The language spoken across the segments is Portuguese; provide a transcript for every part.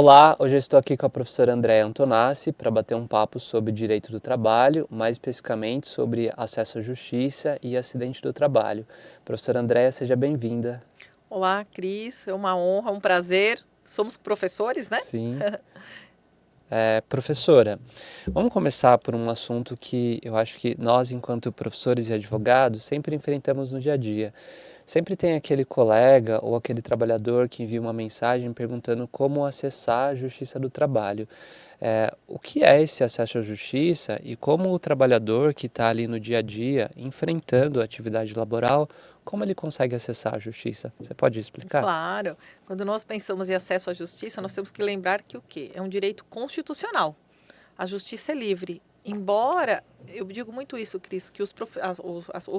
Olá, hoje eu estou aqui com a professora Andréa Antonassi para bater um papo sobre direito do trabalho, mais especificamente sobre acesso à justiça e acidente do trabalho. Professora Andréa, seja bem-vinda. Olá, Cris, é uma honra, um prazer. Somos professores, né? Sim. Professora, vamos começar por um assunto que eu acho que nós, enquanto professores e advogados, sempre enfrentamos no dia a dia. Sempre tem aquele colega ou aquele trabalhador que envia uma mensagem perguntando como acessar a justiça do trabalho. O que é esse acesso à justiça e como o trabalhador que está ali no dia a dia, enfrentando a atividade laboral, como ele consegue acessar a justiça? Você pode explicar? Claro, quando nós pensamos em acesso à justiça, nós temos que lembrar que o quê? É um direito constitucional. A justiça é livre. Embora, eu digo muito isso, Cris, que os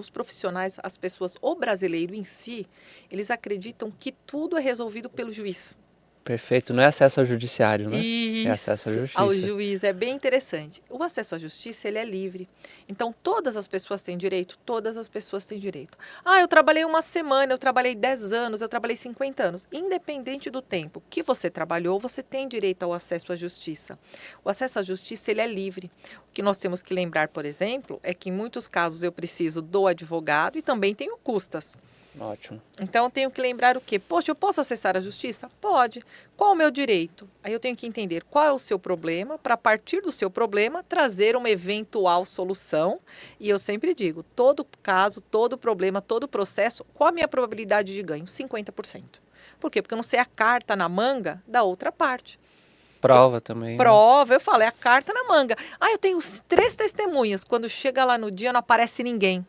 profissionais, as pessoas, o brasileiro em si, eles acreditam que tudo é resolvido pelo juiz. Perfeito, não é acesso ao judiciário, né? É acesso à Isso, ao justiça. juiz, é bem interessante. O acesso à justiça, ele é livre. Então, todas as pessoas têm direito? Todas as pessoas têm direito. Ah, eu trabalhei uma semana, eu trabalhei 10 anos, eu trabalhei 50 anos. Independente do tempo que você trabalhou, você tem direito ao acesso à justiça. O acesso à justiça, ele é livre. O que nós temos que lembrar, por exemplo, é que em muitos casos eu preciso do advogado e também tenho custas. Ótimo. Então, eu tenho que lembrar o quê? Poxa, eu posso acessar a justiça? Pode. Qual o meu direito? Aí eu tenho que entender qual é o seu problema, para a partir do seu problema, trazer uma eventual solução. E eu sempre digo, todo caso, todo problema, todo processo, qual a minha probabilidade de ganho? 50%. Por quê? Porque eu não sei a carta na manga da outra parte. Prova também, né? Prova, eu falo, é a carta na manga. Ah, eu tenho 3 testemunhas. Quando chega lá no dia, não aparece ninguém.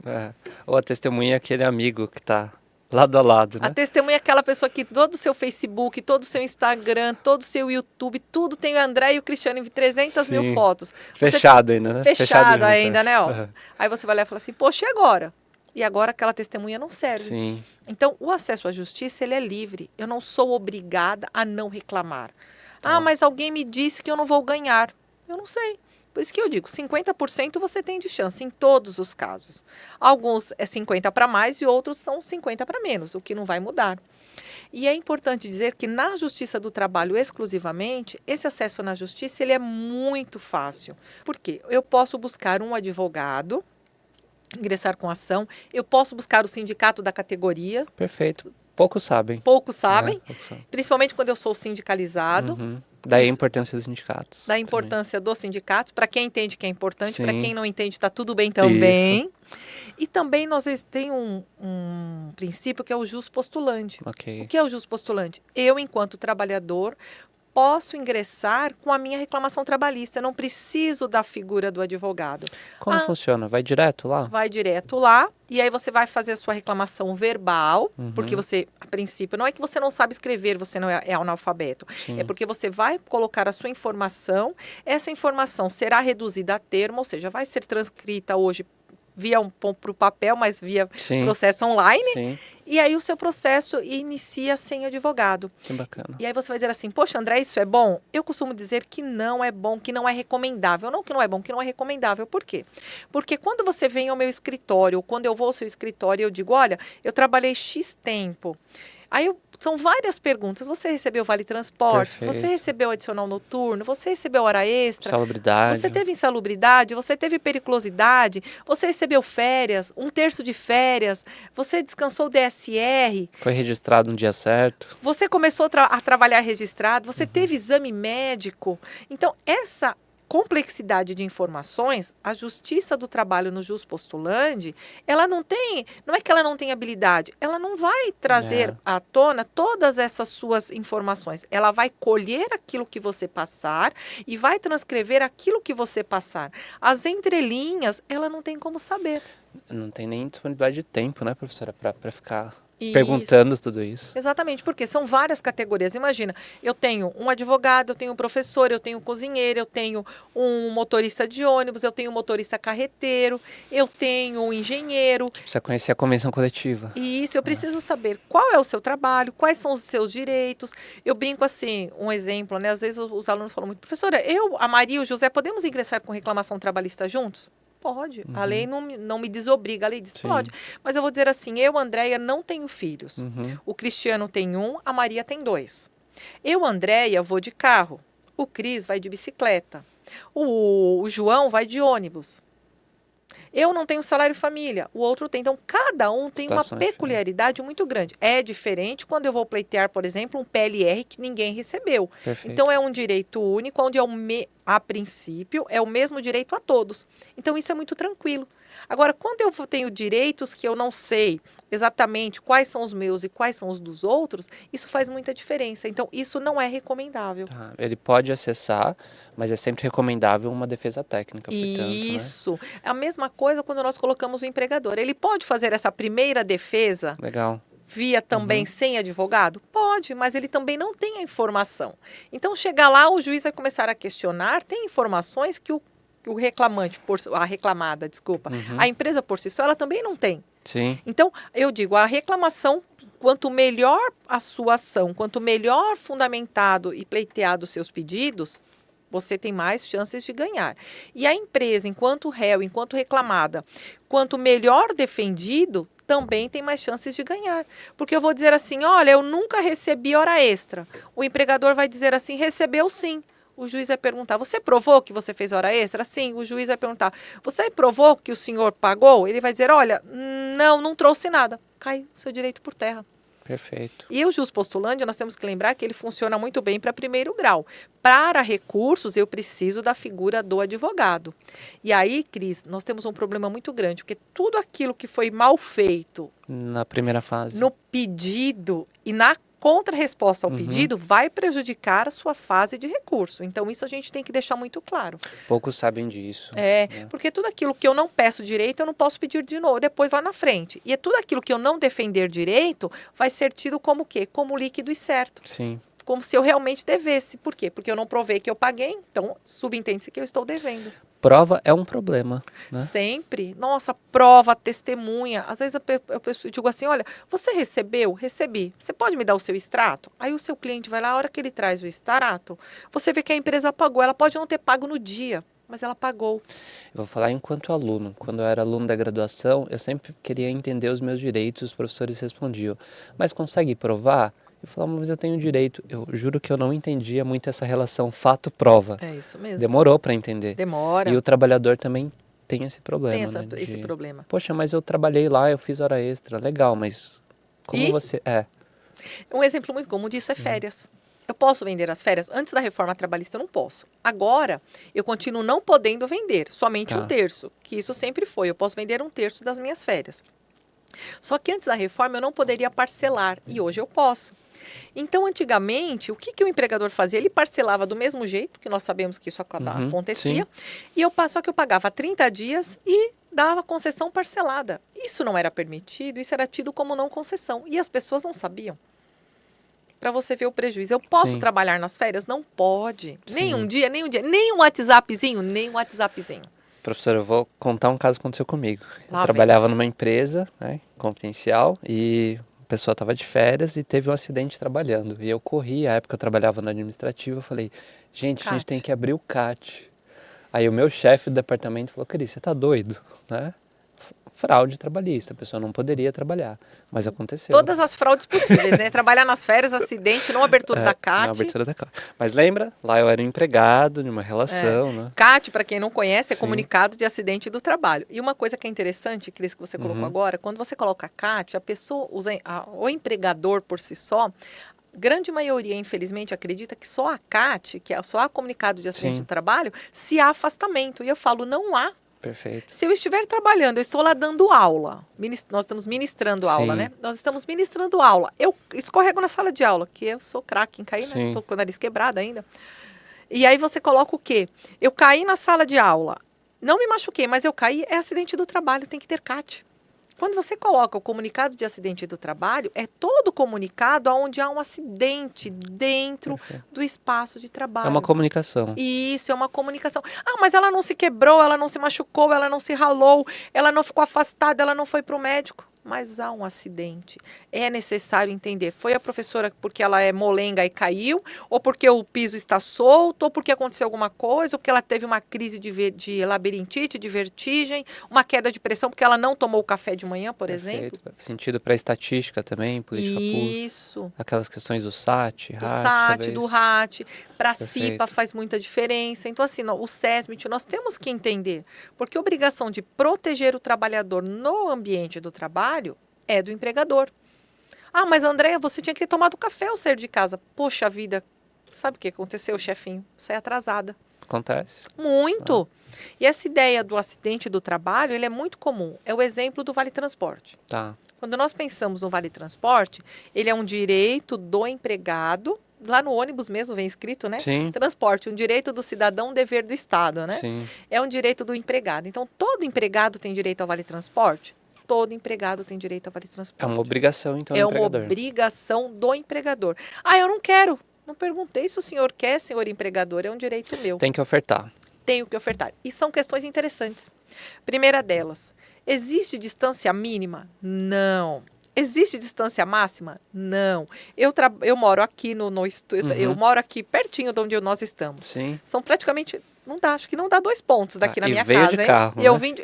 Ou a testemunha é aquele amigo que está lado a lado, A né? testemunha é aquela pessoa que todo o seu Facebook, todo o seu Instagram, todo o seu YouTube, tudo tem o André e o Cristiano em 300 mil Sim. fotos. Fechado ainda, né? Fechado junto, ainda, acho. né? Ó. Aham. Aí você vai lá e fala assim, poxa, e agora? E agora aquela testemunha não serve. Sim. Então, o acesso à justiça, ele é livre. Eu não sou obrigada a não reclamar. Ah, Ó, mas alguém me disse que eu não vou ganhar. Eu não sei. Por isso que eu digo, 50% você tem de chance em todos os casos. Alguns é 50 para mais e outros são 50 para menos, o que não vai mudar. E é importante dizer que na Justiça do Trabalho exclusivamente, esse acesso na justiça ele é muito fácil. Por quê? Eu posso buscar um advogado, ingressar com ação, eu posso buscar o sindicato da categoria, perfeito. Poucos sabem. poucos sabem, Poucos sabem. principalmente quando eu sou sindicalizado. Uhum. Daí a importância dos sindicatos. Da também. importância dos sindicatos, para quem entende que é importante, para Sim. quem não entende está tudo bem Isso. também. E também nós temos um princípio que é o jus postulante. Ok. O que é o jus postulante? Eu, enquanto trabalhador, posso ingressar com a minha reclamação trabalhista. Eu não preciso da figura do advogado. Como funciona? Vai direto lá? Vai direto lá e aí você vai fazer a sua reclamação verbal, porque Uhum. você, a princípio, não é que você não sabe escrever, você não é analfabeto. Sim. É porque você vai colocar a sua informação, essa informação será reduzida a termo, ou seja, vai ser transcrita hoje via para o papel, mas via Sim. processo online. Sim. E aí o seu processo inicia sem advogado. Que bacana. E aí você vai dizer assim, poxa, André, isso é bom? Eu costumo dizer que não é bom, que não é recomendável. Não que não é bom, que não é recomendável. Por quê? Porque quando você vem ao meu escritório, ou quando eu vou ao seu escritório, eu digo, olha, eu trabalhei X tempo. Aí são várias perguntas. Você recebeu vale transporte? Perfeito. Você recebeu adicional noturno? Você recebeu hora extra? Salubridade. Você teve insalubridade? Você teve periculosidade? Você recebeu férias? 1/3 de férias? Você descansou DSR? Foi registrado no dia certo? Você começou a trabalhar registrado? Você teve exame médico? Então, essa complexidade de informações, a Justiça do Trabalho no Jus Postulandi, ela não é que ela não tem habilidade, ela não vai trazer à tona todas essas suas informações. Ela vai colher aquilo que você passar e vai transcrever aquilo que você passar. As entrelinhas, ela não tem como saber. Não tem nem disponibilidade de tempo, né, professora, para ficar Isso. perguntando tudo isso. Exatamente, porque são várias categorias. Imagina, eu tenho um advogado, eu tenho um professor, eu tenho um cozinheiro, eu tenho um motorista de ônibus, eu tenho um motorista carreteiro, eu tenho um engenheiro. Você precisa conhecer a convenção coletiva. E isso, eu preciso saber qual é o seu trabalho, quais são os seus direitos. Eu brinco assim, um exemplo, né? Às vezes os alunos falam muito, professora, a Maria e o José, podemos ingressar com reclamação trabalhista juntos? Pode. A lei não me desobriga, a lei diz, Sim. pode. Mas eu vou dizer assim, eu, Andréia, não tenho filhos. Uhum. O Cristiano tem 1, a Maria tem 2. Eu, Andréia, vou de carro. O Cris vai de bicicleta. O João vai de ônibus. Eu não tenho salário família, o outro tem. Então, cada um tem uma Situações diferentes. peculiaridade muito grande. É diferente quando eu vou pleitear, por exemplo, um PLR que ninguém recebeu. Perfeito. Então, é um direito único, onde a princípio é o mesmo direito a todos. Então, isso é muito tranquilo. Agora, quando eu tenho direitos que eu não sei exatamente quais são os meus e quais são os dos outros, isso faz muita diferença. Então, isso não é recomendável. Tá, ele pode acessar, mas é sempre recomendável uma defesa técnica, portanto, né? Isso. É a mesma coisa quando nós colocamos o empregador. Ele pode fazer essa primeira defesa Legal. via também sem advogado? Pode, mas ele também não tem a informação. Então, chegar lá, o juiz vai começar a questionar, tem informações que o reclamante, a reclamada, desculpa, a empresa por si só, ela também não tem. Sim, Então, eu digo, a reclamação, quanto melhor a sua ação, quanto melhor fundamentado e pleiteado os seus pedidos, você tem mais chances de ganhar. E a empresa, enquanto réu, enquanto reclamada, quanto melhor defendido, também tem mais chances de ganhar. Porque eu vou dizer assim, olha, eu nunca recebi hora extra. O empregador vai dizer assim, recebeu sim. O juiz vai perguntar, você provou que você fez hora extra? Sim. O juiz vai perguntar, você provou que o senhor pagou? Ele vai dizer, olha, não trouxe nada. Cai o seu direito por terra. perfeito. E o juspostulândio, nós temos que lembrar que ele funciona muito bem para primeiro grau. Para recursos, eu preciso da figura do advogado. E aí, Cris, nós temos um problema muito grande, porque tudo aquilo que foi mal feito Na primeira fase. no pedido e na contra-resposta ao pedido vai prejudicar a sua fase de recurso. Então, isso a gente tem que deixar muito claro. Poucos sabem disso. Porque tudo aquilo que eu não peço direito, eu não posso pedir de novo, depois lá na frente. E tudo aquilo que eu não defender direito vai ser tido como o quê? Como líquido e certo. Sim. Como se eu realmente devesse. Por quê? Porque eu não provei que eu paguei, então subentende-se que eu estou devendo. Prova é um problema, né? Sempre. Nossa, prova, testemunha. Às vezes eu digo assim, olha, você recebeu? Recebi. Você pode me dar o seu extrato? Aí o seu cliente vai lá, a hora que ele traz o extrato, você vê que a empresa pagou. Ela pode não ter pago no dia, mas ela pagou. Eu vou falar enquanto aluno. Quando eu era aluno da graduação, eu sempre queria entender os meus direitos, os professores respondiam, mas consegue provar? Eu falava, mas eu tenho direito. Eu juro que eu não entendia muito essa relação fato-prova. É isso mesmo. Demorou para entender. Demora. E o trabalhador também tem esse problema, Tem né? esse problema. Poxa, mas eu trabalhei lá, eu fiz hora extra. Legal, mas como você... Um exemplo muito comum disso é férias. Eu posso vender as férias? Antes da reforma trabalhista eu não posso. Agora, eu continuo não podendo vender, somente um terço. Que isso sempre foi. Eu posso vender um terço das minhas férias. Só que antes da reforma eu não poderia parcelar. E hoje eu posso. Então, antigamente, o que o empregador fazia? Ele parcelava do mesmo jeito, que nós sabemos que isso acontecia. E só que eu pagava 30 dias e dava concessão parcelada. Isso não era permitido, isso era tido como não concessão. E as pessoas não sabiam. Para você ver o prejuízo. Eu posso trabalhar nas férias? Não pode. Nem um dia. Nem um WhatsAppzinho. Professor, eu vou contar um caso que aconteceu comigo. Lá Eu trabalhava numa empresa, né, confidencial, e a pessoa estava de férias e teve um acidente trabalhando. E eu corri, à época eu trabalhava no administrativo, eu falei, gente, a gente tem que abrir o CAT. Aí o meu chefe do departamento falou, Cris, você tá doido, né? Fraude trabalhista, a pessoa não poderia trabalhar, mas aconteceu. Todas as fraudes possíveis, né? Trabalhar nas férias, acidente, não abertura da CAT. Não abertura da CAT. Mas lembra, lá eu era um empregado de uma relação, né? CAT, para quem não conhece, é comunicado de acidente do trabalho. E uma coisa que é interessante, Cris, que você colocou agora, quando você coloca CAT, a pessoa, o empregador por si só, grande maioria, infelizmente, acredita que só a CAT, que é só a comunicado de acidente do trabalho, se há afastamento. E eu falo, não há. Perfeito. Se eu estiver trabalhando, eu estou lá dando aula, nós estamos ministrando aula, né? Nós estamos ministrando aula. Eu escorrego na sala de aula, que eu sou craque em cair, né? Estou com o nariz quebrado ainda. E aí você coloca o quê? Eu caí na sala de aula, não me machuquei, mas eu caí, é acidente do trabalho, tem que ter CAT. Quando você coloca o comunicado de acidente do trabalho, é todo comunicado onde há um acidente dentro do espaço de trabalho. É uma comunicação. Isso, é uma comunicação. Ah, mas ela não se quebrou, ela não se machucou, ela não se ralou, ela não ficou afastada, ela não foi para o médico. mas há um acidente. É necessário entender, foi a professora porque ela é molenga e caiu, ou porque o piso está solto, ou porque aconteceu alguma coisa, ou porque ela teve uma crise de labirintite, de vertigem, uma queda de pressão porque ela não tomou o café de manhã, por exemplo. Perfeito. Sentido para estatística também, política pública. Isso. Aquelas questões do SAT, Do RAT, SAT, talvez. do RAT, para a CIPA Perfeito. faz muita diferença. Então, assim, o SESMIT, nós temos que entender, porque a obrigação de proteger o trabalhador no ambiente do trabalho é do empregador. Ah, mas Andréia, você tinha que ter tomado café ao sair de casa. Poxa vida, sabe o que aconteceu, chefinho? Saí atrasada. Acontece. Muito. E essa ideia do acidente do trabalho, ele é muito comum. É o exemplo do Vale Transporte. Tá. Quando nós pensamos no Vale Transporte, ele é um direito do empregado, lá no ônibus mesmo vem escrito, né? Sim. Transporte, um direito do cidadão, um dever do Estado, né? Sim. É um direito do empregado. Então, todo empregado tem direito ao Vale Transporte? Todo empregado tem direito ao Vale Transporte. É uma obrigação, então, É do uma empregador. obrigação do empregador. Ah, eu não quero. Não perguntei se o senhor quer, senhor empregador. É um direito meu. Tem que ofertar. Tenho que ofertar. E são questões interessantes. Primeira delas, existe distância mínima? Não. Existe distância máxima? Não. Eu moro aqui no estúdio, eu moro aqui pertinho de onde nós estamos. Sim. São praticamente, não dá, acho que não dá 2 pontos daqui na e minha veio casa, de hein? carro, E eu né? vim,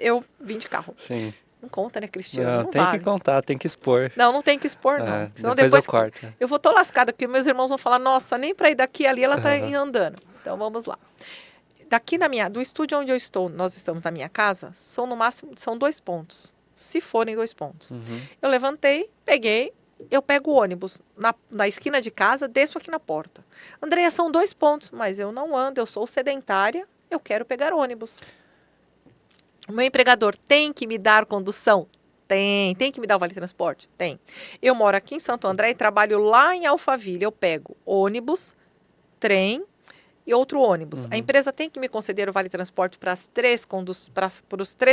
eu vim de carro. Sim. Não conta, né, Cristiano? Não tem vale. que contar, tem que expor. Não tem que expor, não. Senão depois depois eu corto. eu vou tô lascada, porque meus irmãos vão falar, nossa, nem para ir daqui ali ela tá andando. Então vamos lá. Daqui do estúdio onde nós estamos na minha casa, são no máximo, são 2 pontos. Se forem 2 pontos. Eu levantei, eu pego o ônibus na esquina de casa, desço aqui na porta. Andréia, são 2 pontos, mas eu não ando, eu sou sedentária, eu quero pegar ônibus. O meu empregador tem que me dar condução? Tem que me dar o Vale Transporte? Tem. Eu moro aqui em Santo André e trabalho lá em Alphaville, eu pego ônibus, trem e outro ônibus. A empresa tem que me conceder o Vale Transporte para as 3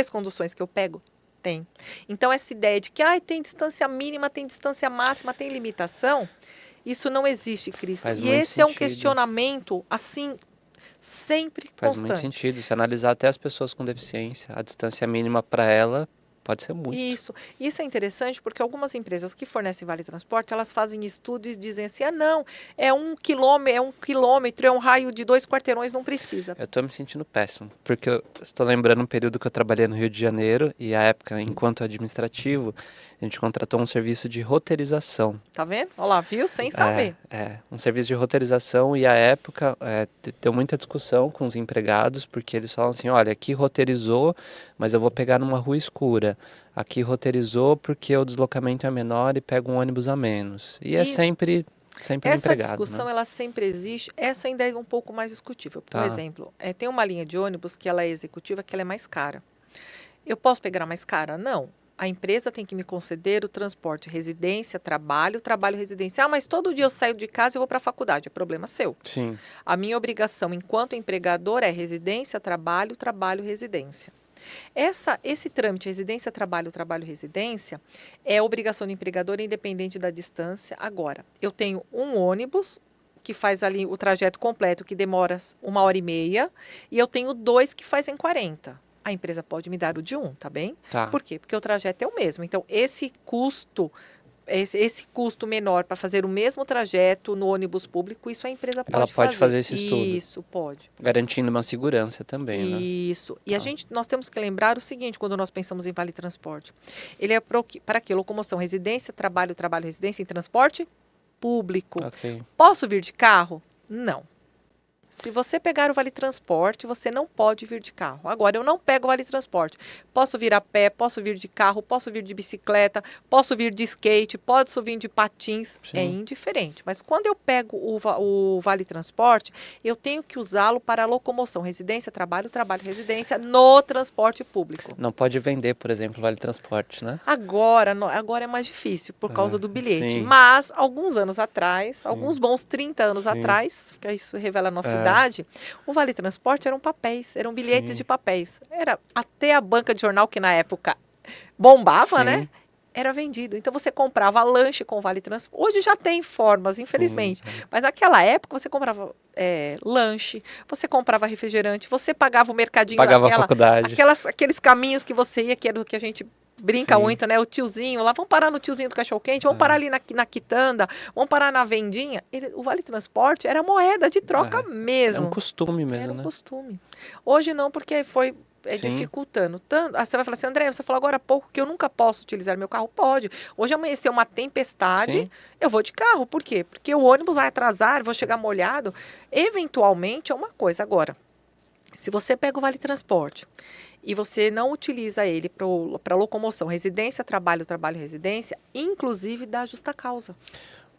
conduções que eu pego? Tem. Então, essa ideia de que tem distância mínima, tem distância máxima, tem limitação, isso não existe, Cris. Faz E muito esse é um sentido. questionamento, assim, sempre Faz constante. muito sentido. Se analisar até as pessoas com deficiência, a distância mínima para ela pode ser muito. Isso é interessante porque algumas empresas que fornecem Vale Transporte, elas fazem estudos e dizem assim, não, é 1 quilômetro, é um raio de 2 quarteirões, não precisa. Eu tô me sentindo péssimo, porque eu estou lembrando um período que eu trabalhei no Rio de Janeiro e a época, enquanto administrativo, a gente contratou um serviço de roteirização. Tá vendo? Olha lá, viu? Sem saber. Um serviço de roteirização e a época deu muita discussão com os empregados, porque eles falam assim, olha, aqui roteirizou, mas eu vou pegar numa rua escura. Aqui roteirizou porque o deslocamento é menor e pega um ônibus a menos. E é sempre Essa empregado, discussão, né? ela sempre existe. Essa ainda é um pouco mais discutível. Por Tá. exemplo, tem uma linha de ônibus que ela é executiva, que ela é mais cara. Eu posso pegar a mais cara? Não. A empresa tem que me conceder o transporte residência, trabalho, residência. Mas todo dia eu saio de casa e vou para a faculdade. É problema seu. Sim. A minha obrigação enquanto empregador é residência, trabalho, residência. Esse trâmite, residência, trabalho, residência, é obrigação do empregador independente da distância. Agora, eu tenho um ônibus que faz ali o trajeto completo, que demora 1h30, e eu tenho 2 que fazem 40. A empresa pode me dar o de 1, tá bem? Tá. Por quê? Porque o trajeto é o mesmo. Então, esse custo menor para fazer o mesmo trajeto no ônibus público, isso a empresa pode fazer. Ela pode fazer esse estudo. Isso, pode. Garantindo uma segurança também, né? Isso. E nós temos que lembrar o seguinte, quando nós pensamos em Vale Transporte. Ele é para quê? Locomoção, residência, trabalho, residência em transporte público. Ok. Posso vir de carro? Não. Se você pegar o Vale Transporte, você não pode vir de carro. Agora, eu não pego o Vale Transporte. Posso vir a pé, posso vir de carro, posso vir de bicicleta, posso vir de skate, posso vir de patins. Sim. É indiferente. Mas quando eu pego o Vale Transporte, eu tenho que usá-lo para locomoção, residência, trabalho, residência no transporte público. Não pode vender, por exemplo, Vale Transporte, né? Agora é mais difícil por causa do bilhete. sim. Mas, alguns anos atrás, alguns bons 30 anos Sim. atrás, que isso revela a nossa idade, o Vale Transporte eram papéis, eram bilhetes Sim. de papéis. Era até a banca de jornal, que na época bombava, Sim. né? Era vendido. Então, você comprava lanche com Vale Transporte. Hoje já tem formas, infelizmente. Sim. Mas naquela época, você comprava lanche, você comprava refrigerante, você pagava o mercadinho. Pagava a faculdade. Aqueles caminhos que você ia, que era do que a gente brinca Sim. muito, né? O tiozinho lá, vamos parar no tiozinho do cachorro-quente, vamos parar ali na quitanda, vamos parar na vendinha. O Vale Transporte era moeda de troca É um mesmo. costume Era mesmo, um né? costume. Hoje não, porque foi Sim, dificultando tanto. Você vai falar assim, André, você falou agora há pouco que eu nunca posso utilizar meu carro. Pode. Hoje amanheceu uma tempestade, sim. eu vou de carro. Por quê? Porque o ônibus vai atrasar, vou chegar molhado. Eventualmente é uma coisa. Agora, se você pega o Vale Transporte e você não utiliza ele para locomoção, residência, trabalho, trabalho, residência, inclusive dá justa causa.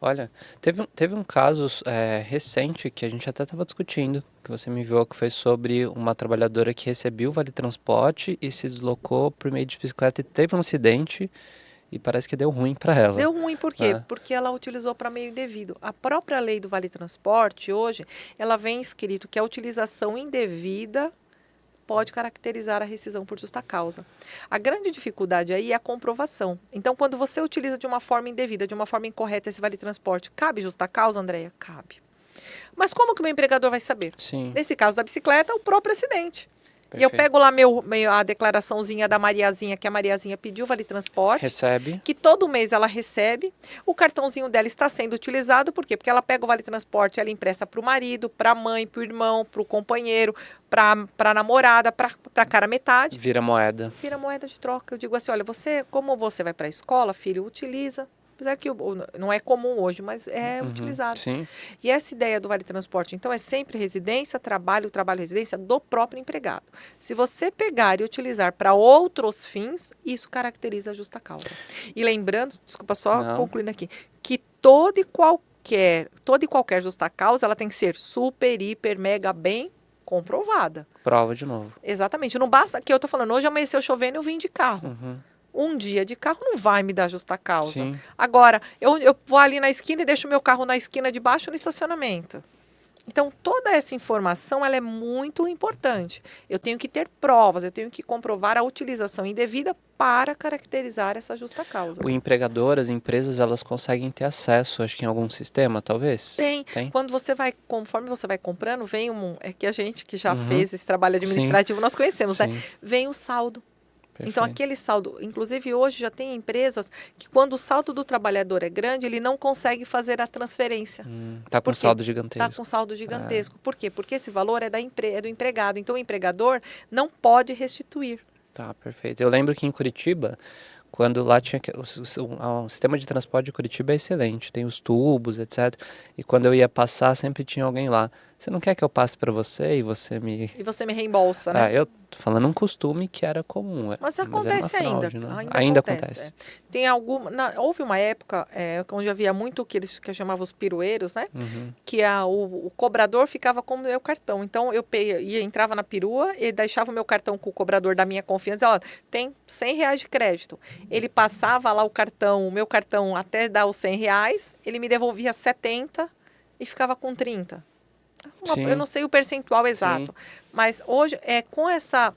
Olha, teve um caso recente que a gente até estava discutindo, que você me enviou, que foi sobre uma trabalhadora que recebeu o Vale Transporte e se deslocou por meio de bicicleta e teve um acidente e parece que deu ruim para ela, Deu ruim, por quê? né? Porque ela utilizou para meio indevido. A própria lei do Vale Transporte, hoje, ela vem escrito que a utilização indevida pode caracterizar a rescisão por justa causa. A grande dificuldade aí é a comprovação. Então, quando você utiliza de uma forma indevida, de uma forma incorreta esse Vale Transporte, cabe justa causa, Andréia? Cabe. Mas como que o meu empregador vai saber? Sim, Nesse caso da bicicleta, o próprio acidente. E eu perfeito. pego lá a declaraçãozinha da Mariazinha, que a Mariazinha pediu Vale Transporte, Recebe, que todo mês ela recebe. O cartãozinho dela está sendo utilizado, por quê? Porque ela pega o Vale Transporte, ela empresta para o marido, para a mãe, para o irmão, para o companheiro, para a namorada, para a cara metade. vira moeda. Vira moeda de troca. Eu digo assim, olha, como você vai para a escola, filho, utiliza. Apesar que não é comum hoje, mas é utilizado. Sim, E essa ideia do Vale Transporte, então, é sempre residência, trabalho, trabalho, residência do próprio empregado. Se você pegar e utilizar para outros fins, isso caracteriza a justa causa. E lembrando, desculpa só não, concluindo aqui, que toda e qualquer justa causa, ela tem que ser super, hiper, mega bem comprovada. prova de novo. Exatamente. Não basta que eu tô falando, hoje amanheceu chovendo e eu vim de carro. Uhum. Um dia de carro não vai me dar justa causa. Sim, Agora, eu vou ali na esquina e deixo meu carro na esquina de baixo no estacionamento. Então, toda essa informação ela é muito importante. Eu tenho que ter provas, eu tenho que comprovar a utilização indevida para caracterizar essa justa causa. o empregador, as empresas, elas conseguem ter acesso, acho que em algum sistema, talvez? Tem. Tem? Quando você vai, conforme você vai comprando, vem é que a gente que já Uhum. fez esse trabalho administrativo, nós conhecemos, né? Sim, Vem o saldo. Então, perfeito. aquele saldo, inclusive hoje já tem empresas que quando o saldo do trabalhador é grande, ele não consegue fazer a transferência. Tá com Por quê? saldo Está gigantesco. com saldo gigantesco. Por quê? Porque esse valor é do empregado. Então, o empregador não pode restituir. Tá, perfeito. Eu lembro que em Curitiba, quando lá tinha o sistema de transporte de Curitiba é excelente, tem os tubos, etc. E quando eu ia passar, sempre tinha alguém lá. Você não quer que eu passe para você e você me... E você me reembolsa, né? Eu tô falando um costume que era comum, Mas era uma acontece fraude, ainda. né? Ainda acontece. acontece. Tem houve uma época onde havia muito que chamavam os pirueiros, né? Uhum. Que o cobrador ficava com o meu cartão. Então, entrava na perua e deixava o meu cartão com o cobrador da minha confiança. Ó, tem R$100 de crédito. Ele passava lá o meu cartão até dar os R$100, ele me devolvia 70 e ficava com 30. Eu não sei o percentual exato, mas hoje com essa...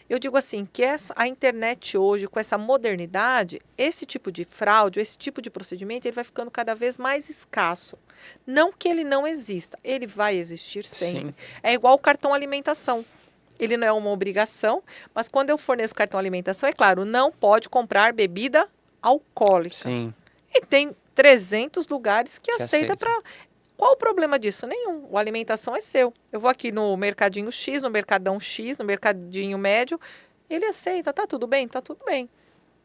Eu digo assim, que a internet hoje, com essa modernidade, esse tipo de fraude, esse tipo de procedimento, ele vai ficando cada vez mais escasso. Não que ele não exista, ele vai existir sempre. Sim. É igual o cartão alimentação. Ele não é uma obrigação, mas quando eu forneço cartão alimentação, é claro, não pode comprar bebida alcoólica. Sim. E tem 300 lugares que aceita aceita. para... Qual o problema disso? Nenhum. A alimentação é seu. Eu vou aqui no mercadinho X, no mercadão X, no mercadinho médio, ele aceita, tá tudo bem? Tá tudo bem.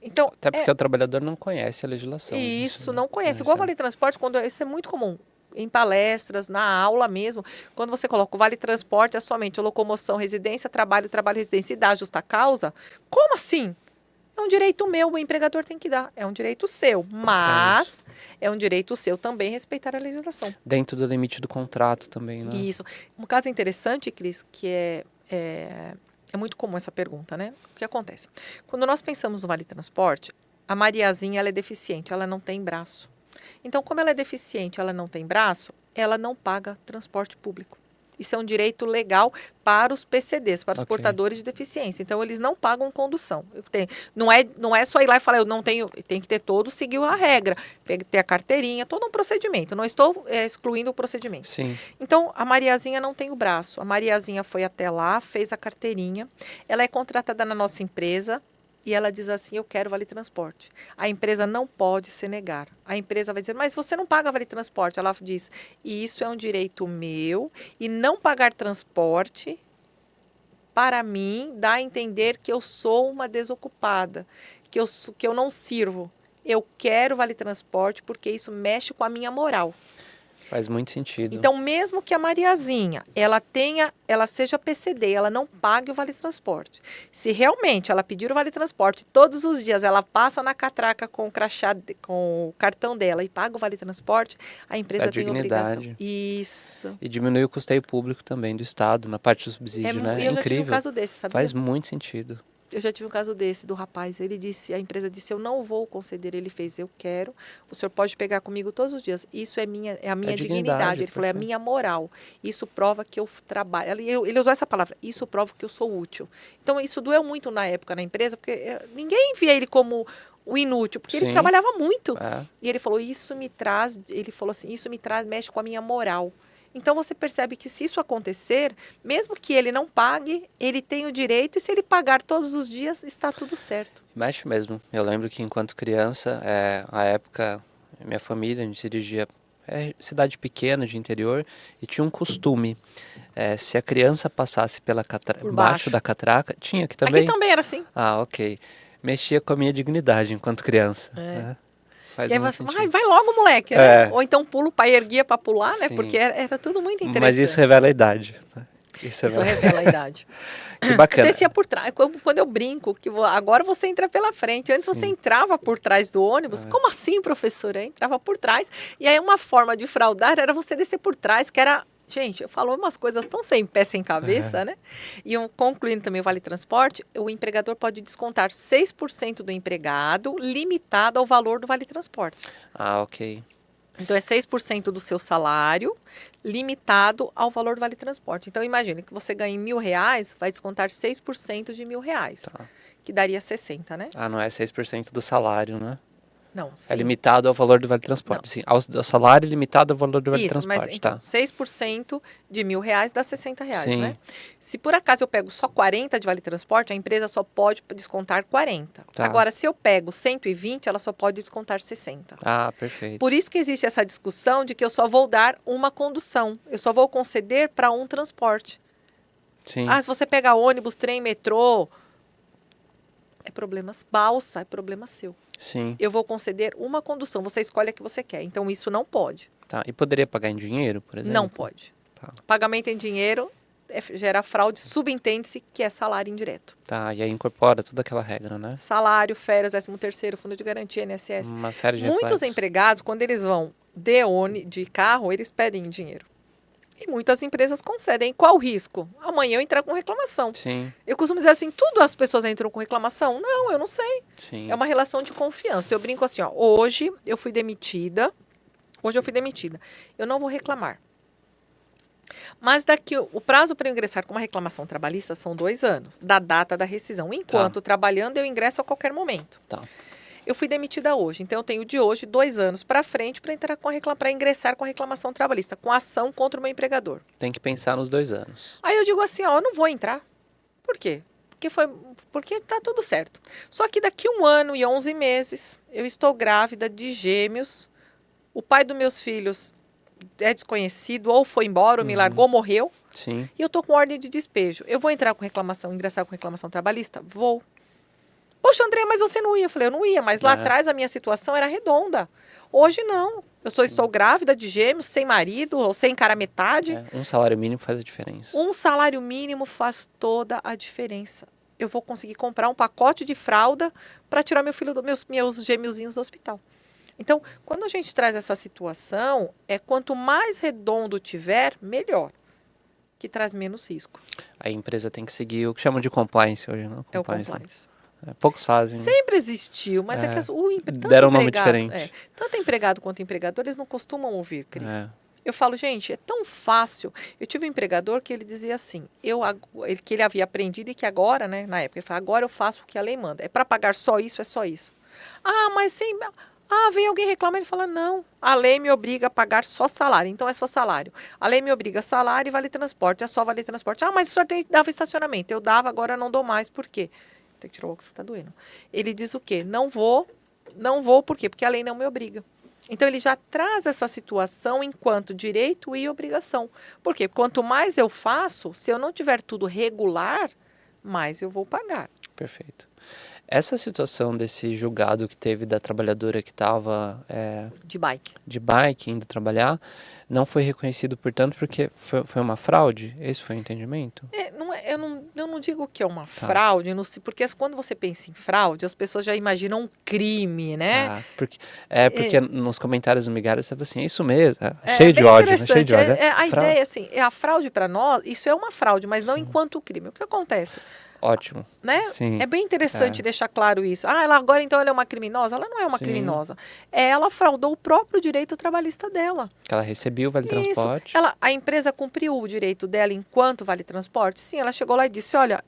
Então, Até porque o trabalhador não conhece a legislação. isso, não conhece. Igual Vale Transporte, isso é muito comum. Em palestras, na aula mesmo, quando você coloca o Vale Transporte, é somente locomoção, residência, trabalho, trabalho, residência e dá justa causa. Como assim? É um direito meu, o empregador tem que dar. É um direito seu, mas é um direito seu também respeitar a legislação. Dentro do limite do contrato também, né? Isso. Um caso interessante, Cris, que é muito comum essa pergunta, né? O que acontece? Quando nós pensamos no Vale Transporte, a Mariazinha ela é deficiente, ela não tem braço. Então, como ela é deficiente, ela não tem braço, ela não paga transporte público. Isso é um direito legal para os PCDs, para os portadores de deficiência. Então, eles não pagam condução. Não é só ir lá e falar, eu não tenho, tem que ter seguir a regra, ter a carteirinha, todo um procedimento. Não estou excluindo o procedimento. Sim. Então, a Mariazinha não tem o braço. A Mariazinha foi até lá, fez a carteirinha. Ela é contratada na nossa empresa. e ela diz assim, eu quero vale transporte. A empresa não pode se negar. A empresa vai dizer, mas você não paga vale transporte. Ela diz, isso é um direito meu e não pagar transporte, para mim, dá a entender que eu sou uma desocupada, que eu não sirvo. Eu quero vale transporte porque isso mexe com a minha moral. Faz muito sentido. Então, mesmo que a Mariazinha, ela seja PCD, ela não pague o vale transporte. Se realmente ela pedir o vale transporte, todos os dias ela passa na catraca com o crachá, com o cartão dela e paga o vale transporte, a empresa tem obrigação. Isso. E diminui o custeio público também do Estado, na parte do subsídio, né? É Eu já tive um incrível. caso desse, sabia? Faz muito sentido. Eu já tive um caso desse, do rapaz, ele disse, a empresa disse, eu não vou conceder, ele fez, eu quero, o senhor pode pegar comigo todos os dias, isso é a minha dignidade, ele falou, é a minha moral, isso prova que eu trabalho, ele usou essa palavra, isso prova que eu sou útil. Então, isso doeu muito na época na empresa, porque ninguém via ele como o inútil, porque ele trabalhava muito, e ele falou, isso me traz, mexe com a minha moral. Então, você percebe que se isso acontecer, mesmo que ele não pague, ele tem o direito e se ele pagar todos os dias, está tudo certo. Mexe mesmo. Eu lembro que enquanto criança, a época, minha família, a gente dirigia cidade pequena de interior e tinha um costume. Se a criança passasse embaixo da catraca, tinha aqui também? Aqui também era assim. Ah, ok. Mexia com a minha dignidade enquanto criança. E aí você fala, vai logo, moleque, né? Ou então pula, o pai erguia para pular, né? Sim. Porque era tudo muito interessante. Mas isso revela a idade. Isso revela a idade. Que bacana. Eu descia por trás, quando eu brinco, que agora você entra pela frente. Antes você entrava por trás do ônibus. Como assim, professora? Eu entrava por trás. E aí uma forma de fraudar era você descer por trás, que era... Gente, eu falo umas coisas tão sem pé, sem cabeça, né? E concluindo também o Vale Transporte, o empregador pode descontar 6% do empregado, limitado ao valor do Vale Transporte. Ah, ok. Então, é 6% do seu salário, limitado ao valor do Vale Transporte. Então, imagine que você ganha R$1.000, vai descontar 6% de R$1.000, que daria 60, né? Ah, não é 6% do salário, né? Não, sim. É limitado ao valor do Vale Transporte. Sim, ao salário limitado ao valor do Vale Transporte, mas, então, 6% de R$1.000 dá R$60, né? Se por acaso eu pego só 40 de Vale Transporte, a empresa só pode descontar 40. Agora, se eu pego 120, ela só pode descontar 60. Ah, perfeito. Por isso que existe essa discussão de que eu só vou dar uma condução. Eu só vou conceder para um transporte. Sim. Se você pegar ônibus, trem, metrô, balsa, é problema seu. Sim. Eu vou conceder uma condução, você escolhe a que você quer. Então, isso não pode. E poderia pagar em dinheiro, por exemplo? Não pode. Pagamento em dinheiro gera fraude, subentende-se que é salário indireto. E aí incorpora toda aquela regra, né? Salário, férias, 13º, fundo de garantia, INSS. Uma série de Muitos empregados, quando eles vão de carro, eles pedem em dinheiro. E muitas empresas concedem. Qual o risco? Amanhã eu entrar com reclamação. Sim. Eu costumo dizer assim, tudo as pessoas entram com reclamação? Não, eu não sei. Sim. É uma relação de confiança. Eu brinco assim, hoje eu fui demitida. Eu não vou reclamar. Mas o prazo para eu ingressar com uma reclamação trabalhista são 2 anos, da data da rescisão. Enquanto trabalhando, eu ingresso a qualquer momento. Eu fui demitida hoje, então eu tenho de hoje 2 anos para frente para ingressar com a reclamação trabalhista, com ação contra o meu empregador. Tem que pensar nos 2 anos. Aí eu digo assim, eu não vou entrar. Por quê? Porque tá tudo certo. Só que daqui 1 ano e 11 meses, eu estou grávida de gêmeos. O pai dos meus filhos é desconhecido, ou foi embora, ou me largou, ou morreu. Sim. E eu tô com ordem de despejo. Eu vou ingressar com reclamação trabalhista? Vou. Poxa, André, mas você não ia? Eu falei, eu não ia, mas lá atrás a minha situação era redonda. Hoje não. Estou grávida de gêmeos, sem marido, ou sem cara metade. Um salário mínimo faz a diferença. Um salário mínimo faz toda a diferença. Eu vou conseguir comprar um pacote de fralda para tirar meus gêmeozinhos do hospital. Então, quando a gente traz essa situação, quanto mais redondo tiver, melhor. Que traz menos risco. A empresa tem que seguir o que chamam de compliance hoje, não? É o compliance. Poucos fazem. Sempre existiu, mas deram um nome diferente. Tanto empregado quanto empregador, eles não costumam ouvir, Cris. Eu falo, gente, é tão fácil. Eu tive um empregador que ele dizia assim, que ele havia aprendido e que agora, né, na época, ele falou, agora eu faço o que a lei manda. É para pagar só isso, é só isso. Mas sem... vem alguém reclamar, ele fala, não, a lei me obriga a pagar só salário, então é só salário. A lei me obriga a salário e vale transporte, é só vale transporte. Mas o senhor dava estacionamento. Eu dava, agora não dou mais, por quê? tem que tirar o óculos que está doendo. Ele diz o quê? Não vou, por quê? Porque a lei não me obriga. Então, ele já traz essa situação enquanto direito e obrigação. Por quê? Quanto mais eu faço, se eu não tiver tudo regular, mais eu vou pagar. Perfeito. Essa situação desse julgado que teve da trabalhadora que estava De bike. indo trabalhar, não foi reconhecido, portanto, porque foi uma fraude? Esse foi o entendimento? Eu não digo que é uma fraude, porque quando você pensa em fraude, as pessoas já imaginam um crime, né? Ah, porque nos comentários do Migalhas estava assim, é isso mesmo, cheio de ódio, né? Cheio de ódio. A ideia, assim, a fraude para nós, isso é uma fraude, mas não Sim. enquanto crime. O que acontece? Ótimo. Né? Sim. É bem interessante deixar claro isso. Ela agora então ela é uma criminosa? Ela não é uma criminosa. Ela fraudou o próprio direito trabalhista dela. Que ela recebia o Vale Transporte. A empresa cumpriu o direito dela enquanto Vale Transporte? Sim, ela chegou lá e disse, olha,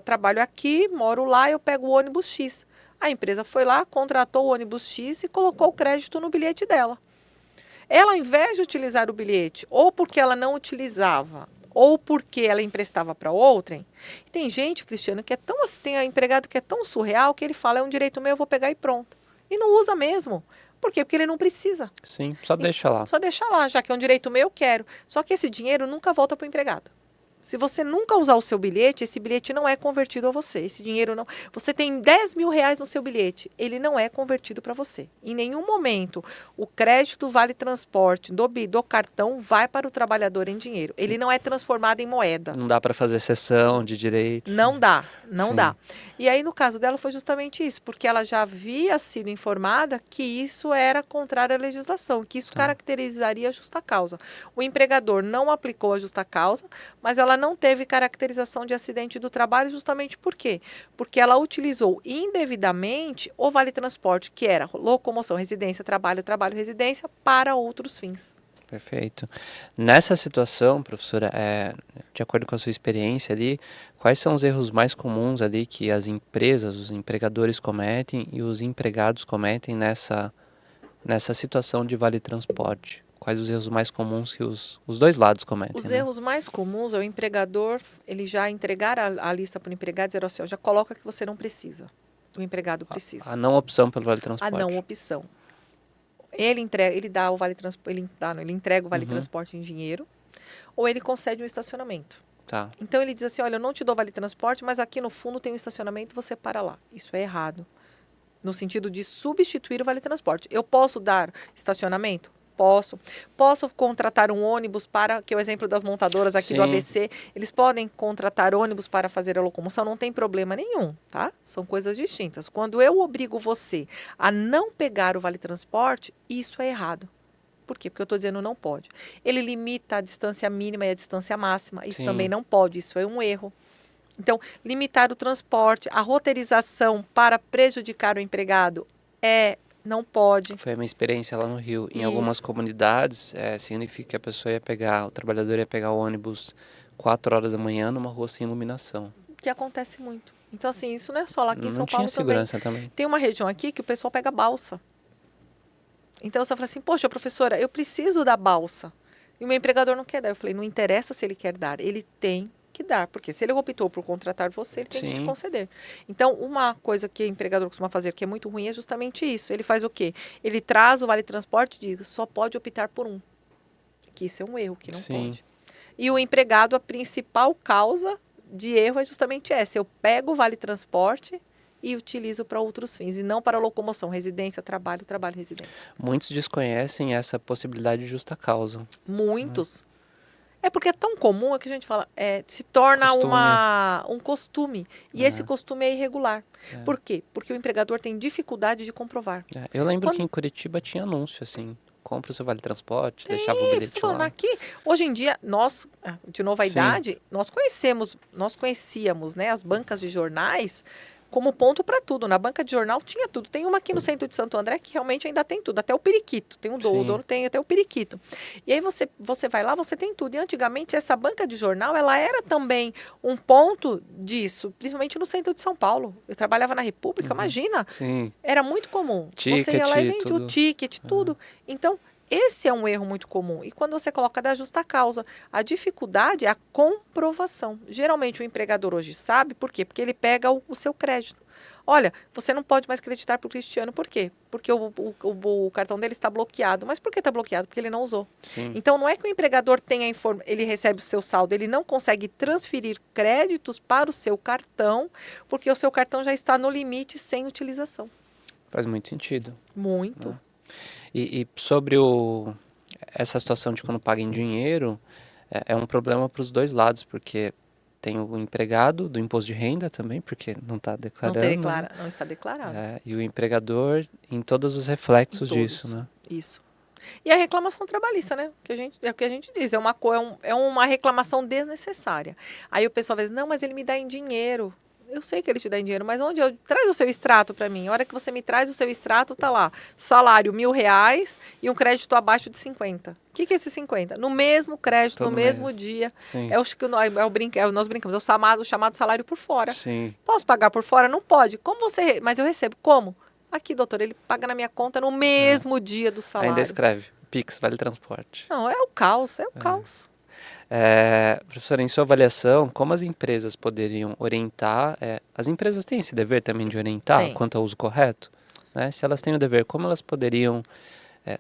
trabalho aqui, moro lá, eu pego o ônibus X. A empresa foi lá, contratou o ônibus X e colocou o crédito no bilhete dela. Ela, ao invés de utilizar o bilhete, ou porque ela não utilizava, ou porque ela emprestava para outrem. Tem gente, Cristiano, que é tão assim, tem empregado que é tão surreal que ele fala, é um direito meu, eu vou pegar e pronto. E não usa mesmo. Por quê? Porque ele não precisa. Sim, só deixa lá. Só deixa lá, já que é um direito meu, eu quero. Só que esse dinheiro nunca volta para o empregado. Se você nunca usar o seu bilhete, esse bilhete não é convertido a você. Esse dinheiro não... Você tem 10 mil reais no seu bilhete, ele não é convertido para você. Em nenhum momento, o crédito Vale Transporte do cartão vai para o trabalhador em dinheiro. Ele não é transformado em moeda. Não dá para fazer cessão de direitos. Não dá. E aí, no caso dela, foi justamente isso, porque ela já havia sido informada que isso era contrário à legislação, que isso caracterizaria a justa causa. O empregador não aplicou a justa causa, mas ela não teve caracterização de acidente do trabalho justamente por quê? Porque ela utilizou indevidamente o Vale Transporte, que era locomoção, residência, trabalho, residência, para outros fins. Perfeito. Nessa situação, professora, de acordo com a sua experiência ali, quais são os erros mais comuns ali que as empresas, os empregadores cometem e os empregados cometem nessa situação de Vale Transporte? Quais os erros mais comuns que os dois lados cometem? Os erros mais comuns é o empregador, ele já entregar a lista para o empregado e dizer assim, já coloca que você não precisa. O empregado precisa. A não opção pelo Vale Transporte. A não opção. Ele entrega o Vale Transporte, ele entrega o Vale Transporte em dinheiro, ou ele concede um estacionamento. Tá. Então ele diz assim, olha, eu não te dou Vale Transporte, mas aqui no fundo tem um estacionamento, você para lá. Isso é errado. No sentido de substituir o Vale Transporte. Eu posso dar estacionamento? Posso. Posso contratar um ônibus que é o exemplo das montadoras aqui do ABC. Eles podem contratar ônibus para fazer a locomoção, não tem problema nenhum, tá? São coisas distintas. Quando eu obrigo você a não pegar o Vale Transporte, isso é errado. Por quê? Porque eu estou dizendo não pode. Ele limita a distância mínima e a distância máxima. Isso também não pode, isso é um erro. Então, limitar o transporte, a roteirização para prejudicar o empregado não pode. Foi a minha experiência lá no Rio. Em algumas comunidades, significa que o trabalhador ia pegar o ônibus 4 horas da manhã numa rua sem iluminação. Que acontece muito. Então, assim, isso não é só lá aqui em São Paulo também. Não tinha segurança também. Tem uma região aqui que o pessoal pega balsa. Então, você fala assim, poxa, professora, eu preciso da balsa. E o meu empregador não quer dar. Eu falei, não interessa se ele quer dar, ele tem que dar, porque se ele optou por contratar você, ele tem que te conceder. Então, uma coisa que o empregador costuma fazer que é muito ruim é justamente isso. Ele faz o quê? Ele traz o Vale Transporte e diz, só pode optar por um. Que isso é um erro, que não pode. E o empregado, a principal causa de erro é justamente essa. Eu pego o Vale Transporte e utilizo para outros fins, e não para locomoção, residência, trabalho, residência. Muitos desconhecem essa possibilidade de justa causa. Muitos. É porque é tão comum que a gente fala, se torna um costume. E esse costume é irregular. Por quê? Porque o empregador tem dificuldade de comprovar. Eu lembro que em Curitiba tinha anúncio, assim, compra o seu Vale Transporte, deixava o bilhete lá. Aqui, hoje em dia, nós, de nova idade, nós conhecíamos, né, as bancas de jornais como ponto para tudo. Na banca de jornal tinha tudo. Tem uma aqui no centro de Santo André que realmente ainda tem tudo, até o periquito. O dono tem até o periquito. E aí você vai lá, você tem tudo. E antigamente essa banca de jornal, ela era também um ponto disso, principalmente no centro de São Paulo. Eu trabalhava na República, imagina. Sim. Era muito comum. Ticket, você ia lá e vendia o ticket, tudo. Então, Esse é um erro muito comum. E quando você coloca da justa causa, a dificuldade é a comprovação. Geralmente o empregador hoje sabe, por quê? Porque ele pega o seu crédito. Olha, você não pode mais creditar para o Cristiano, por quê? Porque o cartão dele está bloqueado. Mas por que está bloqueado? Porque ele não usou. Sim. Então não é que o empregador tenha ele recebe o seu saldo, ele não consegue transferir créditos para o seu cartão, porque o seu cartão já está no limite sem utilização. Faz muito sentido. Muito. Né? E sobre essa situação de quando paga em dinheiro, é um problema para os dois lados, porque tem o empregado do imposto de renda também, porque não está declarando. Não está declarado. E o empregador em todos os reflexos disso, né? Isso. E a reclamação trabalhista, né? É o que a gente diz, é uma reclamação desnecessária. Aí o pessoal vai dizer, não, mas ele me dá em dinheiro. Eu sei que ele te dá em dinheiro, mas onde traz o seu extrato para mim? A hora que você me traz o seu extrato, tá lá, salário R$1.000 e um crédito abaixo de 50. O que é esse 50? No mesmo crédito, no mesmo dia. Sim. Nós brincamos, é o chamado salário por fora. Sim. Posso pagar por fora? Não pode. Como você... Mas eu recebo. Como? Aqui, doutor, ele paga na minha conta no mesmo dia do salário. Ainda escreve, Pix, vale transporte. Não, é o caos, caos. Professora, em sua avaliação, como as empresas poderiam orientar? As empresas têm esse dever também de orientar quanto ao uso correto? Né? Se elas têm o dever, como elas poderiam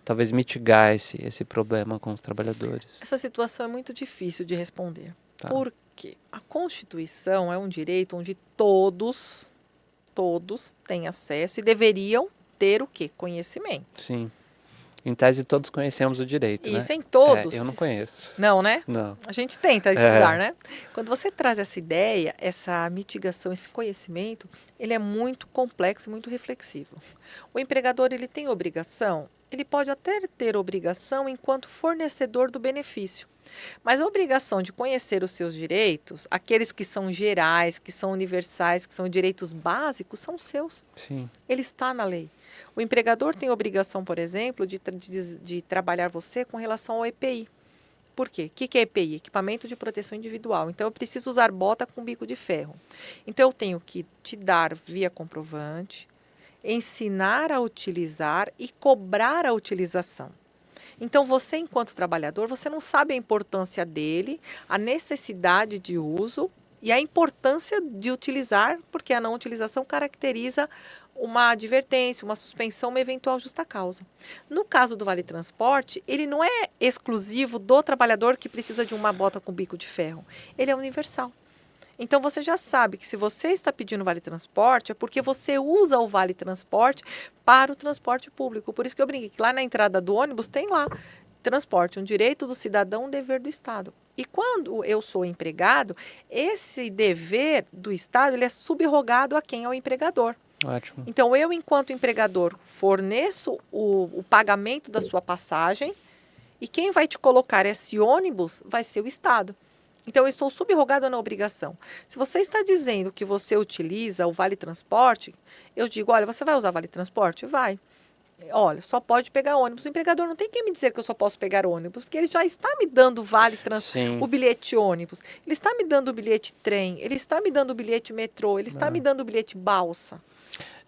talvez mitigar esse problema com os trabalhadores? Essa situação é muito difícil de responder. Tá. Porque a Constituição é um direito onde todos têm acesso e deveriam ter o quê? Conhecimento. Sim. Em tese, todos conhecemos o direito, Isso, né? em todos. Eu não conheço. Não, né? Não. A gente tenta estudar, né? Quando você traz essa ideia, essa mitigação, esse conhecimento, ele é muito complexo e muito reflexivo. O empregador, ele tem obrigação? Ele pode até ter obrigação enquanto fornecedor do benefício. Mas a obrigação de conhecer os seus direitos, aqueles que são gerais, que são universais, que são direitos básicos, são seus. Sim. Ele está na lei. O empregador tem obrigação, por exemplo, de trabalhar você com relação ao EPI. Por quê? O que é EPI? Equipamento de proteção individual. Então, eu preciso usar bota com bico de ferro. Então, eu tenho que te dar via comprovante, ensinar a utilizar e cobrar a utilização. Então, você, enquanto trabalhador, você não sabe a importância dele, a necessidade de uso e a importância de utilizar, porque a não utilização caracteriza uma advertência, uma suspensão, uma eventual justa causa. No caso do Vale Transporte, ele não é exclusivo do trabalhador que precisa de uma bota com bico de ferro. Ele é universal. Então, você já sabe que se você está pedindo Vale Transporte, é porque você usa o Vale Transporte para o transporte público. Por isso que eu brinquei que lá na entrada do ônibus tem lá transporte, um direito do cidadão, um dever do Estado. E quando eu sou empregado, esse dever do Estado ele é subrogado a quem é o empregador. Ótimo. Então, eu, enquanto empregador, forneço o pagamento da sua passagem e quem vai te colocar esse ônibus vai ser o Estado. Então, eu estou subrogado na obrigação. Se você está dizendo que você utiliza o Vale Transporte, eu digo, olha, você vai usar Vale Transporte? Vai. Olha, só pode pegar ônibus. O empregador não tem que me dizer que eu só posso pegar ônibus, porque ele já está me dando o bilhete ônibus. Ele está me dando o bilhete trem, ele está me dando o bilhete metrô, ele está me dando o bilhete balsa.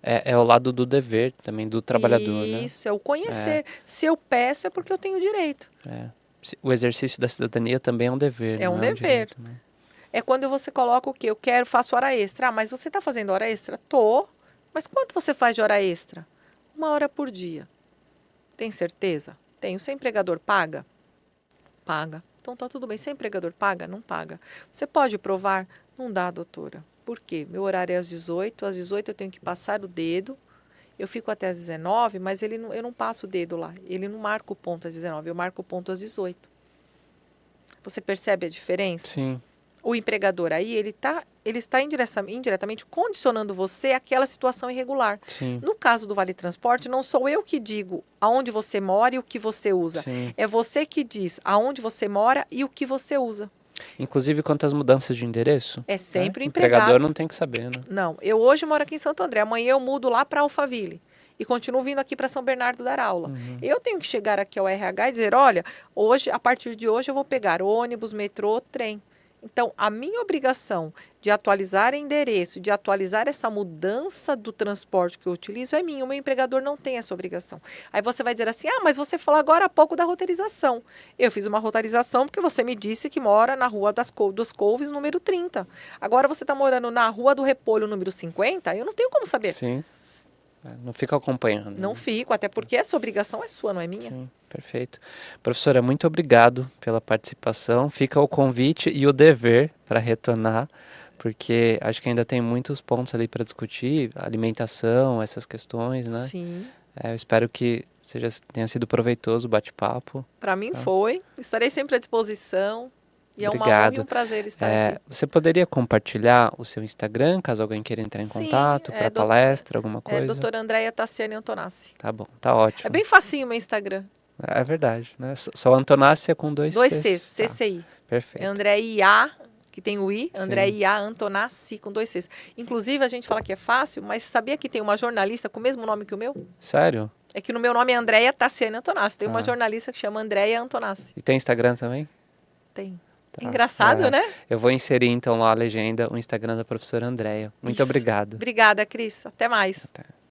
É o lado do dever também do trabalhador, né? Isso, é o conhecer. Se eu peço, é porque eu tenho direito. O exercício da cidadania também é um dever. É um dever. Direito, né? É quando você coloca o quê? Faço hora extra. Ah, mas você está fazendo hora extra? Tô. Mas quanto você faz de hora extra? 1 hora por dia. Tem certeza? Tenho. Seu empregador paga? Paga. Então tá tudo bem. Seu empregador paga? Não paga. Você pode provar? Não dá, doutora. Por quê? Meu horário é às 18. Às 18 eu tenho que passar o dedo. Eu fico até às 19, mas eu não passo o dedo lá. Ele não marca o ponto às 19, eu marco o ponto às 18. Você percebe a diferença? Sim. O empregador aí, ele está indiretamente condicionando você àquela situação irregular. Sim. No caso do Vale Transporte, não sou eu que digo aonde você mora e o que você usa. Sim. É você que diz aonde você mora e o que você usa. Inclusive quanto às mudanças de endereço. É sempre o empregador não tem que saber, né? Não, eu hoje moro aqui em Santo André, amanhã eu mudo lá para Alphaville e continuo vindo aqui para São Bernardo dar aula. Eu tenho que chegar aqui ao RH e dizer, olha, hoje, a partir de hoje eu vou pegar ônibus, metrô, trem. Então, a minha obrigação de atualizar endereço, de atualizar essa mudança do transporte que eu utilizo é minha. O meu empregador não tem essa obrigação. Aí você vai dizer assim, mas você falou agora há pouco da roteirização. Eu fiz uma roteirização porque você me disse que mora na Rua dos Couves, número 30. Agora você está morando na Rua do Repolho, número 50, eu não tenho como saber. Sim. Não fica acompanhando. Não fico, até porque essa obrigação é sua, não é minha. Sim, perfeito. Professora, muito obrigado pela participação. Fica o convite e o dever para retornar, porque acho que ainda tem muitos pontos ali para discutir, alimentação, essas questões, né? Sim. Eu espero que tenha sido proveitoso o bate-papo. Para mim Tá? foi. Estarei sempre à disposição. E é uma honra e Obrigado. um prazer estar aqui. Você poderia compartilhar o seu Instagram, caso alguém queira entrar em Sim, contato, para palestra, alguma É coisa? doutora Andréia Tassiane Antonassi. Tá bom, tá ótimo. É bem facinho o meu Instagram. É verdade, né? Só Antonassi é com 2 Cs. Cs, CCI. Perfeito. É Andréia, que tem o I, Sim. Andréia Antonassi com 2 Cs. Inclusive, a gente fala que é fácil, mas sabia que tem uma jornalista com o mesmo nome que o meu? Sério? É que no meu nome é Andréia Tassiane Antonassi. Tem uma Tá. jornalista que chama Andréia Antonassi. E tem Instagram também? Tem. Tá. Engraçado, né? Eu vou inserir então lá a legenda, o Instagram da professora Andréia. Muito Isso. obrigado. Obrigada, Cris. Até mais. Até.